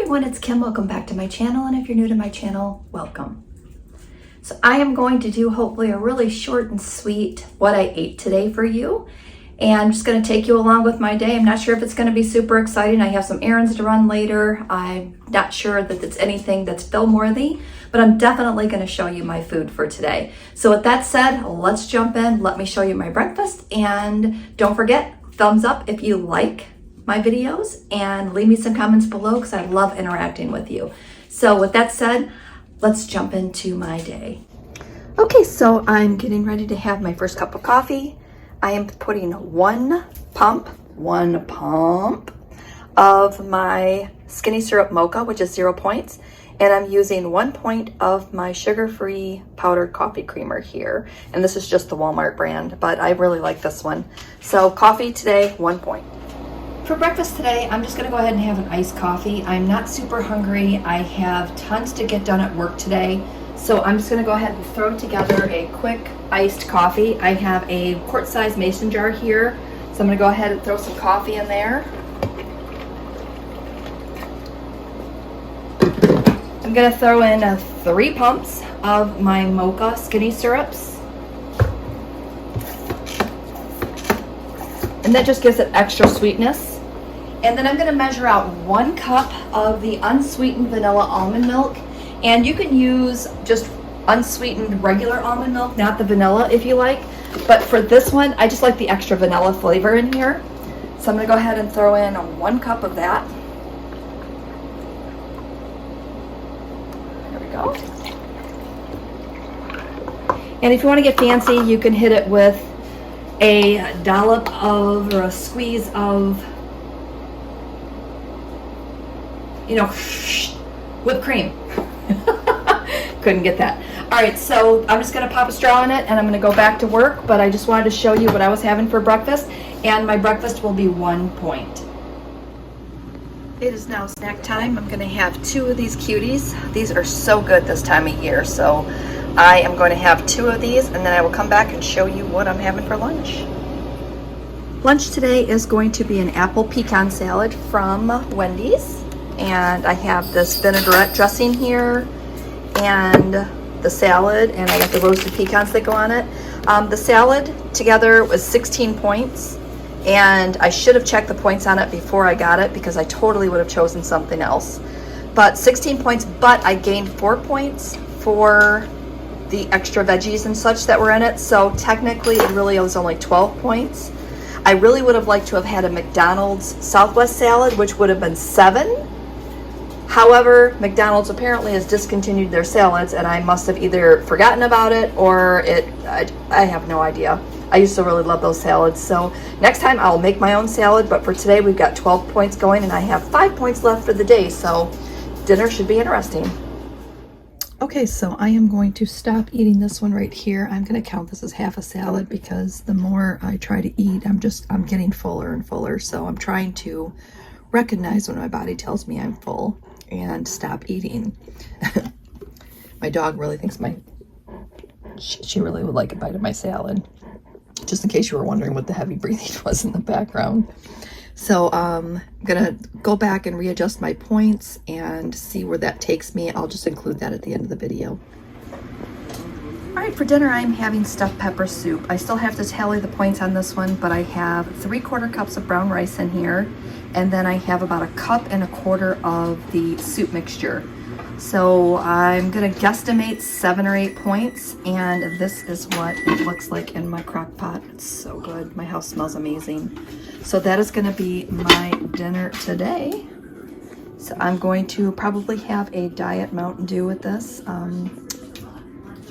everyone, it's Kim. Welcome back to my channel, and if you're new to my channel, welcome. So I am going to do hopefully a really short and sweet what I ate today for you, and I'm just going to take you along with my day. I'm not sure if it's going to be super exciting. I have some errands to run later. I'm not sure that it's anything that's film-worthy, but I'm definitely going to show you my food for today. So with that said, let's jump in. Let me show you my breakfast, and don't forget, thumbs up if you like my videos, and leave me some comments below because I love interacting with you. So with that said, let's jump into my day. Okay, so I'm getting ready to have my first cup of coffee. I am putting one pump of my Skinny Syrup Mocha, which is 0 points, and I'm using 1 point of my sugar-free powdered coffee creamer here. And this is just the Walmart brand, but I really like this one. So coffee today, 1 point. For breakfast today, I'm just gonna go ahead and have an iced coffee. I'm not super hungry. I have tons to get done at work today. So I'm just gonna go ahead and throw together a quick iced coffee. I have a quart-sized mason jar here. So I'm gonna go ahead and throw some coffee in there. I'm gonna throw in 3 pumps of my mocha skinny syrups. And that just gives it extra sweetness. And then I'm going to measure out 1 cup of the unsweetened vanilla almond milk. And you can use just unsweetened regular almond milk, not the vanilla if you like. But for this one, I just like the extra vanilla flavor in here. So I'm going to go ahead and throw in 1 cup of that. There we go. And if you want to get fancy, you can hit it with a dollop of, or a squeeze of, whipped cream. Couldn't get that. All right, so I'm just gonna pop a straw in it and I'm gonna go back to work, but I just wanted to show you what I was having for breakfast, and my breakfast will be 1 point. It is now snack time. I'm gonna have 2 of these cuties. These are so good this time of year, so I am going to have 2 of these, and then I will come back and show you what I'm having for lunch. Lunch today is going to be an apple pecan salad from Wendy's. And I have this vinaigrette dressing here, and the salad, and I got the roasted pecans that go on it. The salad together was 16 points, and I should have checked the points on it before I got it because I totally would have chosen something else. But 16 points, but I gained 4 points for the extra veggies and such that were in it. So technically it really was only 12 points. I really would have liked to have had a McDonald's Southwest salad, which would have been 7. However, McDonald's apparently has discontinued their salads, and I must have either forgotten about it or I have no idea. I used to really love those salads. So next time I'll make my own salad, but for today we've got 12 points going and I have 5 points left for the day. So dinner should be interesting. Okay, so I am going to stop eating this one right here. I'm going to count this as half a salad because the more I try to eat, I'm getting fuller and fuller. So I'm trying to recognize when my body tells me I'm full and stop eating. My dog really thinks she really would like a bite of my salad, just in case you were wondering what the heavy breathing was in the background. So I'm gonna go back and readjust my points and see where that takes me. I'll just include that at the end of the video. All right, for dinner I'm having stuffed pepper soup. I still have to tally the points on this one, but I have 3/4 cups of brown rice in here, and then I have about 1.25 cups of the soup mixture. So I'm gonna guesstimate 7 or 8 points, and this is what it looks like in my crock pot. It's so good. My house smells amazing. So that is gonna be my dinner today. So I'm going to probably have a Diet Mountain Dew with this.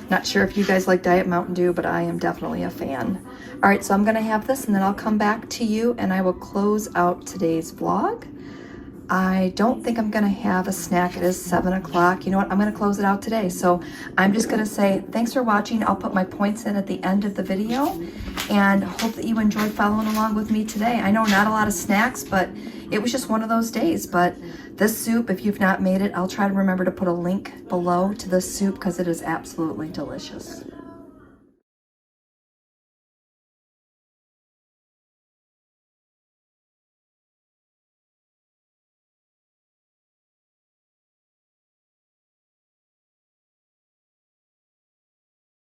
Not sure if you guys like Diet Mountain Dew, but I am definitely a fan. All right, so I'm gonna have this and then I'll come back to you and I will close out today's vlog. I don't think I'm gonna have a snack. It is 7 o'clock. You know what, I'm gonna close it out today. So I'm just gonna say thanks for watching. I'll put my points in at the end of the video and hope that you enjoyed following along with me today. I know not a lot of snacks, but it was just one of those days. But this soup, if you've not made it, I'll try to remember to put a link below to this soup because it is absolutely delicious.